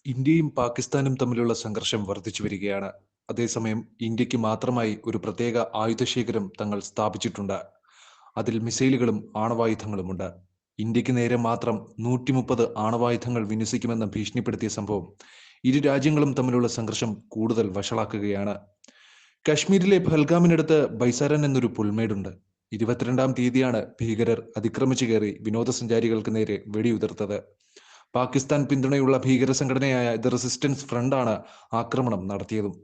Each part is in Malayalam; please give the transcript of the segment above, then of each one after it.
ഇന്ത്യയും പാകിസ്ഥാനും തമ്മിലുള്ള സംഘർഷം വർദ്ധിച്ചു വരികയാണ്. അതേസമയം ഇന്ത്യക്ക് മാത്രമായി ഒരു പ്രത്യേക ആയുധശേഖരം തങ്ങൾ സ്ഥാപിച്ചിട്ടുണ്ട്. അതിൽ മിസൈലുകളും ആണവായുധങ്ങളുമുണ്ട്. ഇന്ത്യക്ക് നേരെ മാത്രം 130 ആണവായുധങ്ങൾ വിന്യസിക്കുമെന്ന് ഭീഷണിപ്പെടുത്തിയ സംഭവം ഇരു രാജ്യങ്ങളും തമ്മിലുള്ള സംഘർഷം കൂടുതൽ വഷളാക്കുകയാണ്. കശ്മീരിലെ പഹൽഗാമിനടുത്ത് ബൈസാരൻ എന്നൊരു പുൽമേടുണ്ട്. 22-ാം തീയതിയാണ് ഭീകരർ അതിക്രമിച്ചു കയറി വിനോദസഞ്ചാരികൾക്ക് നേരെ വെടിയുതിർത്തത്. പാകിസ്ഥാൻ പിന്തുണയുള്ള ഭീകര സംഘടനയായ ദ റെസിസ്റ്റൻസ് ഫ്രണ്ടാണ് ആക്രമണം നടത്തിയതും.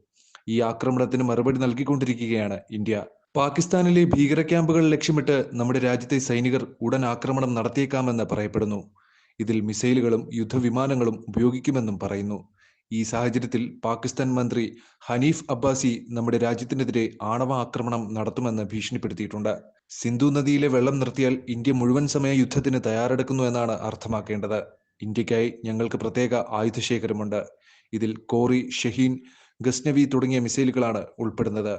ഈ ആക്രമണത്തിന് മറുപടി നൽകിക്കൊണ്ടിരിക്കുകയാണ് ഇന്ത്യ. പാകിസ്ഥാനിലെ ഭീകര ക്യാമ്പുകൾ ലക്ഷ്യമിട്ട് നമ്മുടെ രാജ്യത്തെ സൈനികർ ഉടൻ ആക്രമണം നടത്തിയേക്കാമെന്ന് പറയപ്പെടുന്നു. ഇതിൽ മിസൈലുകളും യുദ്ധവിമാനങ്ങളും ഉപയോഗിക്കുമെന്നും പറയുന്നു. ഈ സാഹചര്യത്തിൽ പാകിസ്ഥാൻ മന്ത്രി ഹനീഫ് അബ്ബാസി നമ്മുടെ രാജ്യത്തിനെതിരെ ആണവ ആക്രമണം നടത്തുമെന്ന് ഭീഷണിപ്പെടുത്തിയിട്ടുണ്ട്. സിന്ധു നദിയിലെ വെള്ളം നിർത്തിയാൽ ഇന്ത്യ മുഴുവൻ സമയ യുദ്ധത്തിന് തയ്യാറെടുക്കുന്നു എന്നാണ് അർത്ഥമാക്കേണ്ടത്. ഇന്ത്യക്കായി ഞങ്ങൾക്ക് പ്രത്യേക ആയുധശേഖരമുണ്ട്. ഇതിൽ കോറി, ഷഹീൻ, ഗസ്നവി തുടങ്ങിയ മിസൈലുകളാണ് ഉൾപ്പെടുന്നത്.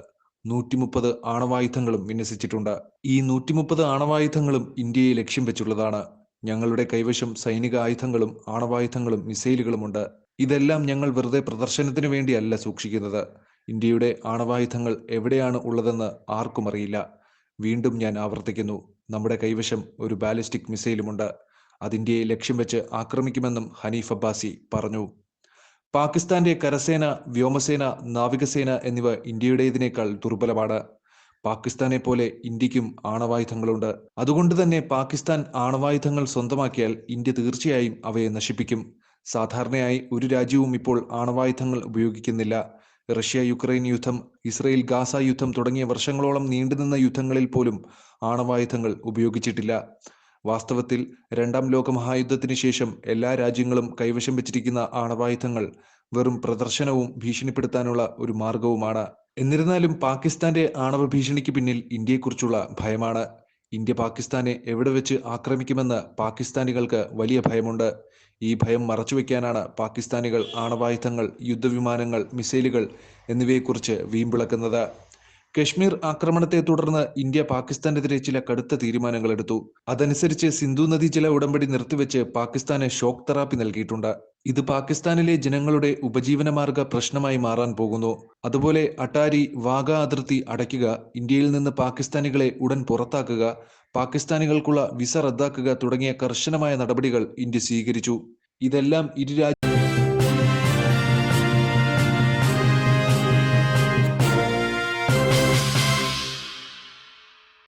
130 ആണവായുധങ്ങളും വിന്യസിച്ചിട്ടുണ്ട്. ഈ 130 ആണവായുധങ്ങളും ഇന്ത്യയെ ലക്ഷ്യം വെച്ചുള്ളതാണ്. ഞങ്ങളുടെ കൈവശം സൈനിക ആയുധങ്ങളും ആണവായുധങ്ങളും മിസൈലുകളുമുണ്ട്. ഇതെല്ലാം ഞങ്ങൾ വെറുതെ പ്രദർശനത്തിന് വേണ്ടിയല്ല സൂക്ഷിക്കുന്നത്. ഇന്ത്യയുടെ ആണവായുധങ്ങൾ എവിടെയാണ് ഉള്ളതെന്ന് ആർക്കും അറിയില്ല. വീണ്ടും ഞാൻ ആവർത്തിക്കുന്നു, നമ്മുടെ കൈവശം ഒരു ബാലിസ്റ്റിക് മിസൈലുമുണ്ട്. അത് ഇന്ത്യയെ ലക്ഷ്യം വെച്ച് ആക്രമിക്കുമെന്നും ഹനീഫ് അബ്ബാസി പറഞ്ഞു. പാകിസ്ഥാന്റെ കരസേന, വ്യോമസേന, നാവികസേന എന്നിവ ഇന്ത്യയുടേതിനേക്കാൾ ദുർബലമാണ്. പാകിസ്ഥാനെ പോലെ ഇന്ത്യക്കും ആണവായുധങ്ങളുണ്ട്. അതുകൊണ്ട് തന്നെ പാകിസ്ഥാൻ ആണവായുധങ്ങൾ സ്വന്തമാക്കിയാൽ ഇന്ത്യ തീർച്ചയായും അവയെ നശിപ്പിക്കും. സാധാരണയായി ഒരു രാജ്യവും ഇപ്പോൾ ആണവായുധങ്ങൾ ഉപയോഗിക്കുന്നില്ല. റഷ്യ യുക്രൈൻ യുദ്ധം, ഇസ്രയേൽ ഗാസ യുദ്ധം തുടങ്ങിയ വർഷങ്ങളോളം നീണ്ടുനിന്ന യുദ്ധങ്ങളിൽ പോലും ആണവായുധങ്ങൾ ഉപയോഗിച്ചിട്ടില്ല. വാസ്തവത്തിൽ 2-ാം ലോകമഹായുദ്ധത്തിന് ശേഷം എല്ലാ രാജ്യങ്ങളും കൈവശം വെച്ചിരിക്കുന്ന ആണവായുധങ്ങൾ വെറും പ്രദർശനവും ഭീഷണിപ്പെടുത്താനുള്ള ഒരു മാർഗവുമാണ്. എന്നിരുന്നാലും പാകിസ്ഥാന്റെ ആണവ ഭീഷണിക്ക് പിന്നിൽ ഇന്ത്യയെക്കുറിച്ചുള്ള ഭയമാണ്. ഇന്ത്യ പാകിസ്ഥാനെ എവിടെ വെച്ച് ആക്രമിക്കുമെന്ന് പാകിസ്ഥാനികൾക്ക് വലിയ ഭയമുണ്ട്. ഈ ഭയം മറച്ചുവെക്കാനാണ് പാകിസ്ഥാനികൾ ആണവായുധങ്ങൾ, യുദ്ധവിമാനങ്ങൾ, മിസൈലുകൾ എന്നിവയെക്കുറിച്ച് വീമ്പിളക്കുന്നത്. കശ്മീർ ആക്രമണത്തെ തുടർന്ന് ഇന്ത്യ പാകിസ്ഥാനെതിരെ ചില കടുത്ത തീരുമാനങ്ങൾ എടുത്തു. അതനുസരിച്ച് സിന്ധു നദീജല ഉടമ്പടി നിർത്തിവെച്ച് പാകിസ്ഥാന് ഷോക്ക് തെറാപ്പി നൽകിയിട്ടുണ്ട്. ഇത് പാകിസ്ഥാനിലെ ജനങ്ങളുടെ ഉപജീവനമാർഗ പ്രശ്നമായി മാറാൻ പോകുന്നു. അതുപോലെ അട്ടാരി, വാഗ അതിർത്തി അടയ്ക്കുക, ഇന്ത്യയിൽ നിന്ന് പാകിസ്ഥാനികളെ ഉടൻ പുറത്താക്കുക, പാകിസ്ഥാനികൾക്കുള്ള വിസ റദ്ദാക്കുക തുടങ്ങിയ കർശനമായ നടപടികൾ ഇന്ത്യ സ്വീകരിച്ചു. ഇതെല്ലാം ഇരു